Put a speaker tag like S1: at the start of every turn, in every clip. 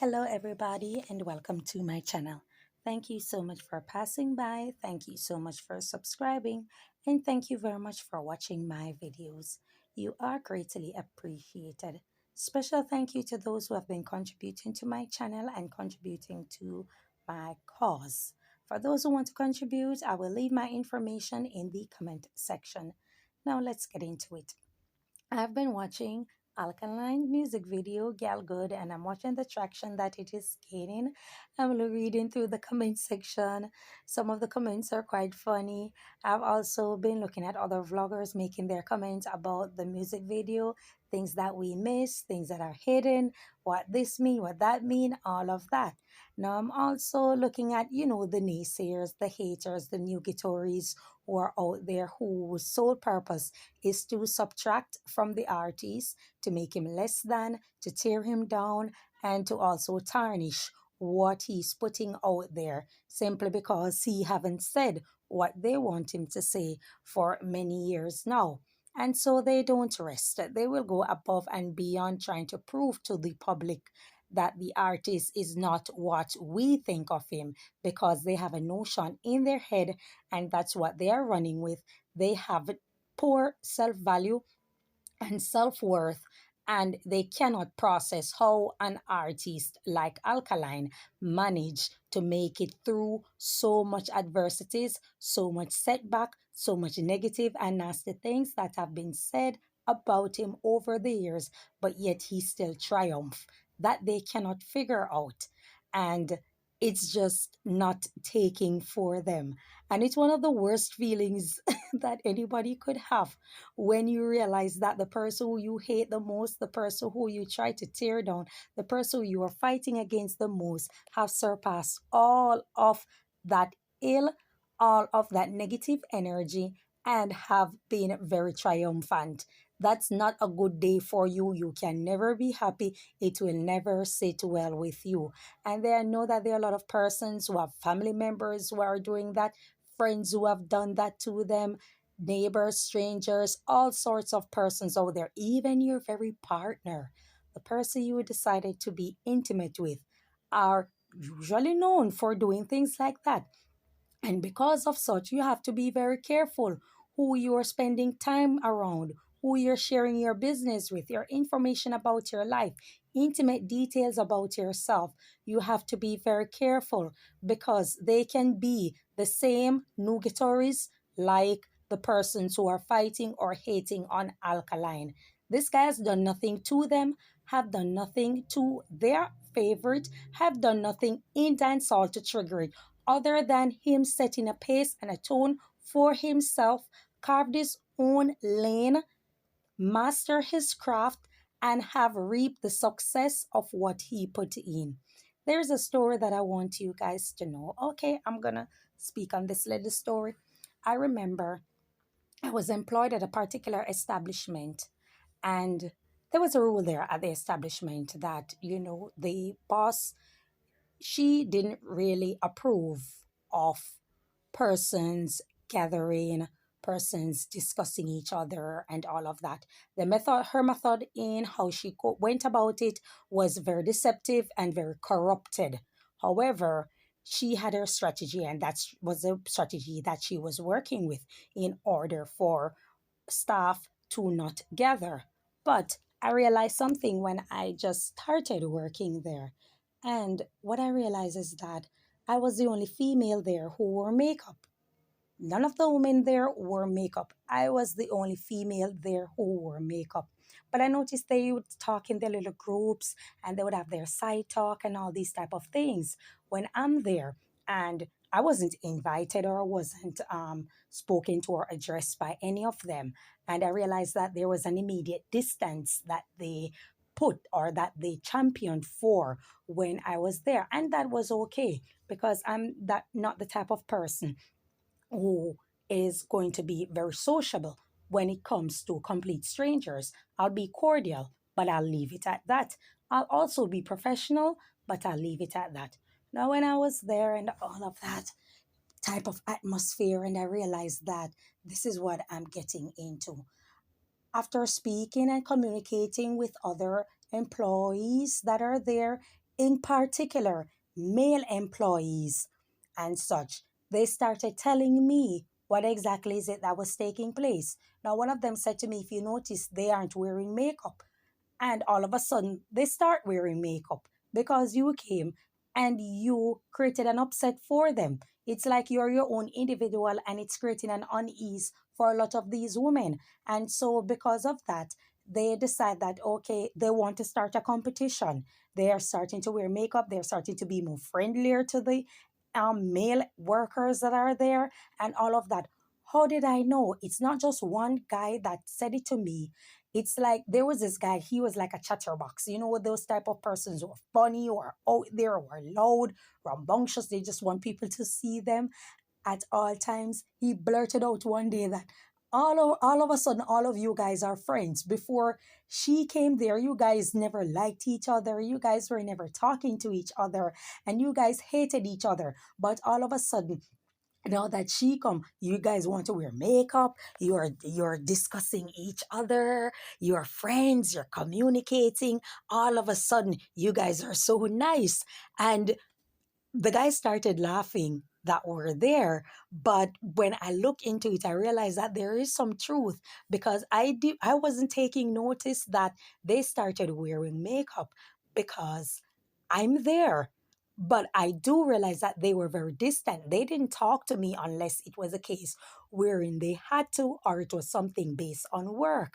S1: Hello, everybody, and welcome to my channel. Thank you so much for passing by. Thank you so much for subscribing. And thank you very much for watching my videos. You are greatly appreciated. Special thank you to those who have been contributing to my channel and contributing to my cause. For those who want to contribute, I will leave my information in the comment section. Now, let's get into it. I've been watching Alkaline music video, Gyal Good, and I'm watching the traction that it is gaining. I'm reading through the comment section. Some of the comments are quite funny. I've also been looking at other vloggers making their comments about the music video, things that we miss, things that are hidden, what this mean, what that mean, all of that. Now I'm also looking at, the naysayers, the haters, the nugatories who are out there whose sole purpose is to subtract from the artist, to make him less than, to tear him down, and to also tarnish what he's putting out there simply because he haven't said what they want him to say for many years now. And so they don't rest. They will go above and beyond trying to prove to the public that the artist is not what we think of him because they have a notion in their head and that's what they are running with. They have poor self value and self worth, and they cannot process how an artist like Alkaline managed to make it through so much adversities, so much setback, so much negative and nasty things that have been said about him over the years, but yet he still triumph. That they cannot figure out. And it's just not taking for them. And it's one of the worst feelings that anybody could have when you realize that the person who you hate the most, the person who you try to tear down, the person who you are fighting against the most, have surpassed all of that ill, all of that negative energy, and have been very triumphant. That's not a good day for you. You can never be happy. It will never sit well with you. And I know that there are a lot of persons who have family members who are doing that, friends who have done that to them, neighbors, strangers, all sorts of persons out there, even your very partner, the person you decided to be intimate with, are usually known for doing things like that. And because of such, you have to be very careful who you are spending time around, who you're sharing your business with, your information about your life, intimate details about yourself. You have to be very careful because they can be the same nugatories like the persons who are fighting or hating on Alkaline. This guy has done nothing to them, have done nothing to their favorite, have done nothing in dancehall to trigger it other than him setting a pace and a tone for himself, carved his own lane, master his craft, and have reaped the success of what he put in. There's a story that I want you guys to know. Okay, I'm gonna speak on this little story. I remember I was employed at a particular establishment, and there was a rule there at the establishment that, the boss, she didn't really approve of persons gathering, persons discussing each other, and all of that. Her method in how she went about it was very deceptive and very corrupted. However, she had her strategy, and that was a strategy that she was working with in order for staff to not gather. But I realized something when I just started working there. And what I realized is that I was the only female there who wore makeup. None of the women there wore makeup. I was the only female there who wore makeup. But I noticed they would talk in their little groups and they would have their side talk and all these type of things. When I'm there and I wasn't invited or wasn't spoken to or addressed by any of them. And I realized that there was an immediate distance that they put or that they championed for when I was there. And that was okay because I'm not the type of person who is going to be very sociable when it comes to complete strangers. I'll be cordial, but I'll leave it at that. I'll also be professional, but I'll leave it at that. Now, when I was there and all of that type of atmosphere, and I realized that this is what I'm getting into. After speaking and communicating with other employees that are there in particular, male employees and such, they started telling me what exactly is it that was taking place. Now, one of them said to me, if you notice, they aren't wearing makeup. And all of a sudden, they start wearing makeup because you came and you created an upset for them. It's like you're your own individual and it's creating an unease for a lot of these women. And so, because of that, they decide that, okay, they want to start a competition. They are starting to wear makeup, they're starting to be more friendlier to the male workers that are there and all of that. How did I know? It's not just one guy that said it to me. It's like there was this guy, he was like a chatterbox. You know what those type of persons who are funny or out there or loud, rambunctious, they just want people to see them at all times. He blurted out one day that all of a sudden all of you guys are friends. Before she came there, you guys never liked each other. You guys were never talking to each other and you guys hated each other. But all of a sudden now that she come, you guys want to wear makeup, you're discussing each other, you're friends, you're communicating. All of a sudden you guys are so nice. And the guys started laughing that were there, but when I look into it I realized that there is some truth, because I wasn't taking notice that they started wearing makeup because I'm there. But I do realize that they were very distant. They didn't talk to me unless it was a case wherein they had to, or it was something based on work.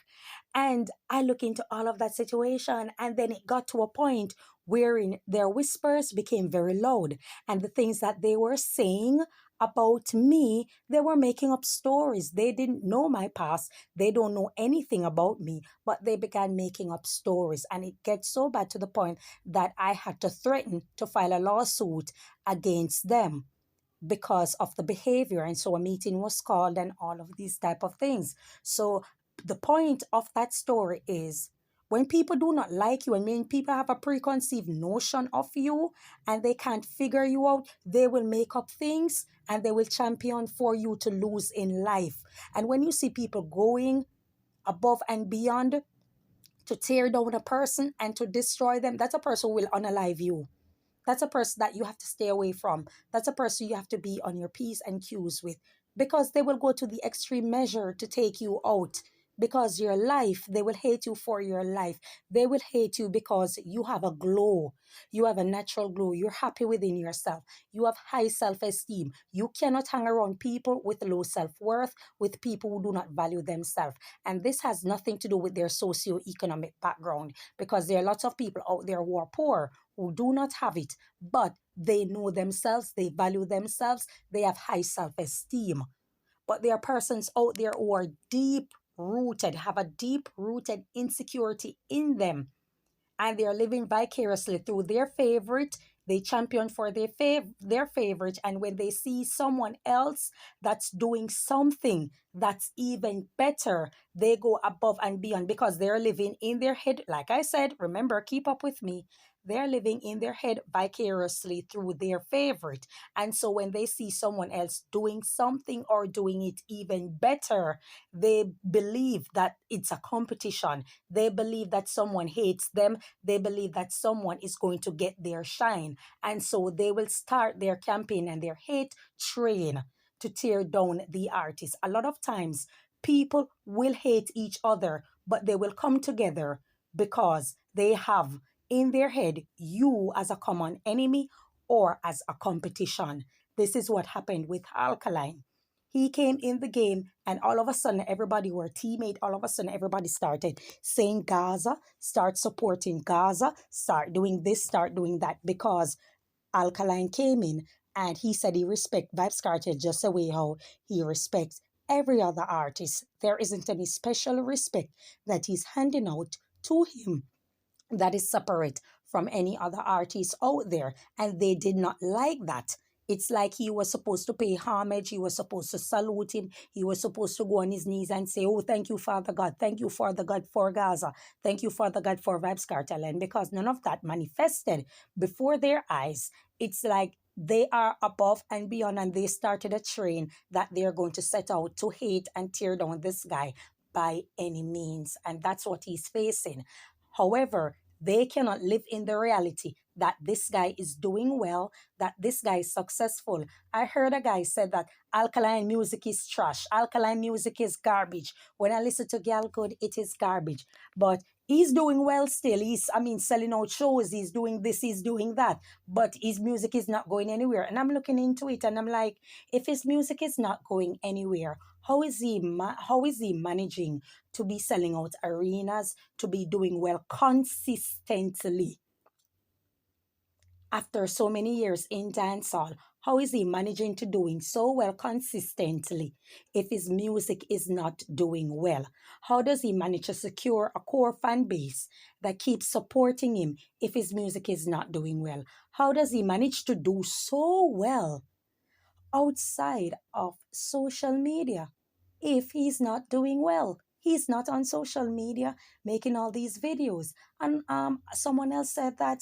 S1: And I look into all of that situation, and then it got to a point wherein their whispers became very loud, and the things that they were saying about me, they were making up stories. They didn't know my past, they don't know anything about me, but they began making up stories. And it gets so bad to the point that I had to threaten to file a lawsuit against them because of the behavior. And so a meeting was called and all of these type of things. So the point of that story is, when people do not like you and when people have a preconceived notion of you and they can't figure you out, they will make up things and they will champion for you to lose in life. And when you see people going above and beyond to tear down a person and to destroy them, that's a person who will unalive you. That's a person that you have to stay away from. That's a person you have to be on your P's and Q's with, because they will go to the extreme measure to take you out. Because your life, they will hate you for your life. They will hate you because you have a glow. You have a natural glow. You're happy within yourself. You have high self esteem. You cannot hang around people with low self worth, with people who do not value themselves. And this has nothing to do with their socio-economic background, because there are lots of people out there who are poor, who do not have it, but they know themselves, they value themselves, they have high self esteem. But there are persons out there who are deep rooted, have a deep rooted insecurity in them, and they are living vicariously through their favorite. They champion for their favorite, and when they see someone else that's doing something that's even better, they go above and beyond because they're living in their head. Like I said, remember, keep up with me. They're living in their head vicariously through their favorite. And so when they see someone else doing something or doing it even better, they believe that it's a competition. They believe that someone hates them. They believe that someone is going to get their shine. And so they will start their campaign and their hate train to tear down the artist. A lot of times, people will hate each other, but they will come together because they have in their head you as a common enemy or as a competition. This is what happened with Alkaline. He came in the game, and all of a sudden, everybody were teammate. All of a sudden, everybody started saying Gaza, start supporting Gaza, start doing this, start doing that, because Alkaline came in and he said he respect Vibes Cartel just the way how he respects every other artist. There isn't any special respect that he's handing out to him that is separate from any other artist out there. And they did not like that. It's like he was supposed to pay homage. He was supposed to salute him. He was supposed to go on his knees and say, oh, thank you, Father God. Thank you, Father God, for Gaza. Thank you, Father God, for Vibes Cartel. And because none of that manifested before their eyes, it's like they are above and beyond, and they started a train that they're going to set out to hate and tear down this guy by any means. And that's what he's facing. However, they cannot live in the reality that this guy is doing well, that this guy is successful. I heard a guy said that alkaline music is trash, alkaline music is garbage. When I listen to Gyal Good, it is garbage. But he's doing well still. He's, I mean, selling out shows, he's doing this, he's doing that. But his music is not going anywhere. And I'm looking into it and I'm like, if his music is not going anywhere, how is he managing to be selling out arenas, to be doing well consistently after so many years in dancehall? How is he managing to doing so well consistently if his music is not doing well? How does he manage to secure a core fan base that keeps supporting him if his music is not doing well? How does he manage to do so well outside of social media if he's not doing well? He's not on social media making all these videos. And someone else said that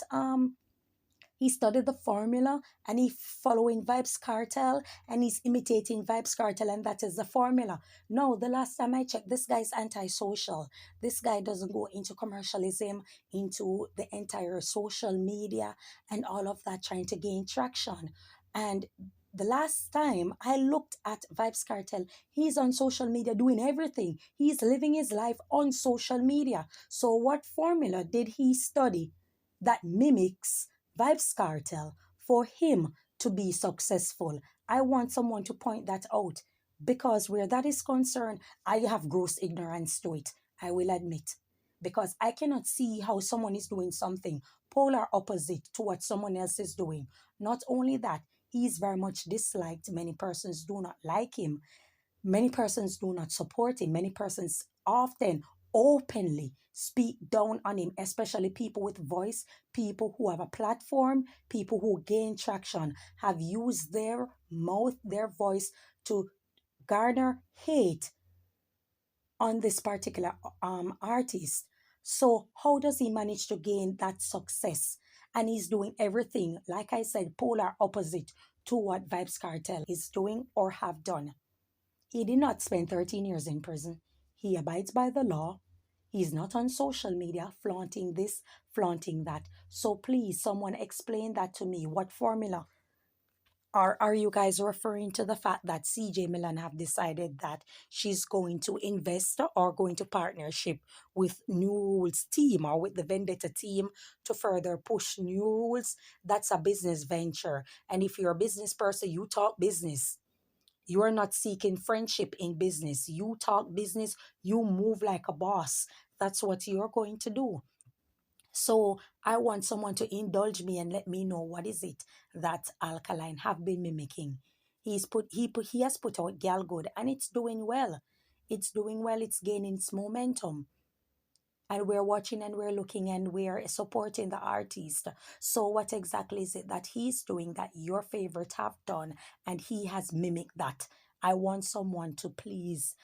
S1: he studied the formula and he following Vibes Cartel and he's imitating Vibes Cartel and that is the formula. No, the last time I checked, this guy's antisocial. This guy doesn't go into commercialism, into the entire social media and all of that trying to gain traction. And the last time I looked at Vibes Cartel, he's on social media doing everything. He's living his life on social media. So what formula did he study that mimics Vibes Cartel for him to be successful? I want someone to point that out because where that is concerned, I have gross ignorance to it. I will admit. Because I cannot see how someone is doing something polar opposite to what someone else is doing. Not only that, he is very much disliked. Many persons do not like him. Many persons do not support him. Many persons often openly speak down on him, especially people with voice, people who have a platform, people who gain traction, have used their mouth, their voice to garner hate on this particular artist. So how does he manage to gain that success? And he's doing everything, like I said, polar opposite to what Vibes Cartel is doing or have done. He did not spend 13 years in prison. He abides by the law. He's not on social media flaunting this, flaunting that. So please, someone explain that to me. What formula? Or are you guys referring to the fact that CJ Milan have decided that she's going to invest or going to partnership with New Rules team or with the Vendetta team to further push New Rules? That's a business venture. And if you're a business person, you talk business. You are not seeking friendship in business. You talk business, you move like a boss. That's what you're going to do. So I want someone to indulge me and let me know what is it that Alkaline have been mimicking. He has put out Gyal Good and it's doing well. It's doing well, it's gaining its momentum. And we're watching and we're looking and we're supporting the artist. So what exactly is it that he's doing that your favorite have done and he has mimicked that? I want someone to please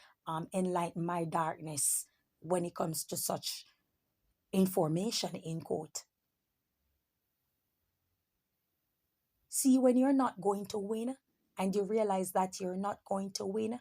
S1: enlighten my darkness when it comes to such information in quote. See, when you're not going to win and you realize that you're not going to win,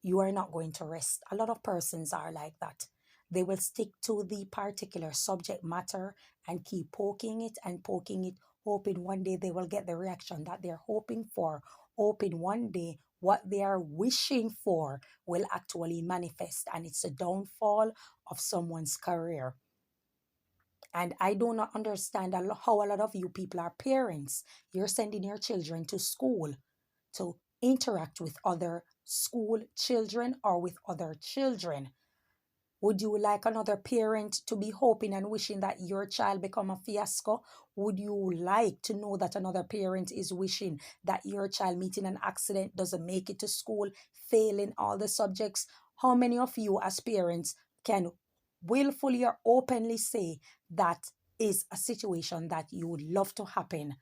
S1: you are not going to rest. A lot of persons are like that. They will stick to the particular subject matter and keep poking it, hoping one day they will get the reaction that they're hoping for, hoping one day what they are wishing for will actually manifest. And it's a downfall of someone's career. And I do not understand how a lot of you people are parents. You're sending your children to school to interact with other school children or with other children. Would you like another parent to be hoping and wishing that your child become a fiasco? Would you like to know that another parent is wishing that your child meeting an accident, doesn't make it to school, failing all the subjects? How many of you as parents can willfully or openly say that is a situation that you would love to happen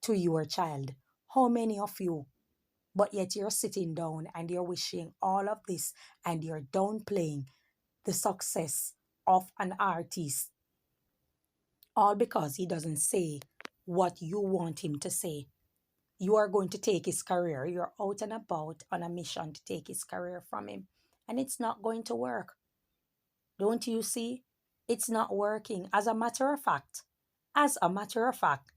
S1: to your child? How many of you? But yet you're sitting down and you're wishing all of this and you're downplaying the success of an artist, all because he doesn't say what you want him to say. You are going to take his career. You're out and about on a mission to take his career from him. And it's not going to work. Don't you see? It's not working. As a matter of fact, As a matter of fact,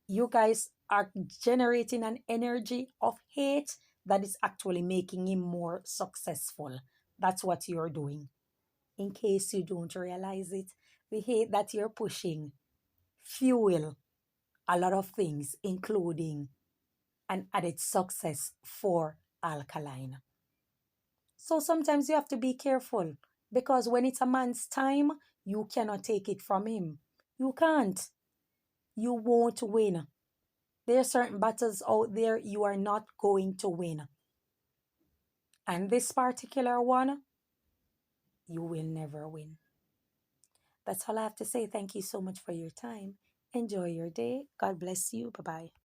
S1: you guys are generating an energy of hate that is actually making him more successful. That's what you're doing. In case you don't realize it, the hate that you're pushing fuel a lot of things, including an added success for Alkaline. So sometimes you have to be careful because when it's a man's time, you cannot take it from him. You can't. You won't win. There are certain battles out there you are not going to win. And this particular one, you will never win. That's all I have to say. Thank you so much for your time. Enjoy your day. God bless you. Bye bye.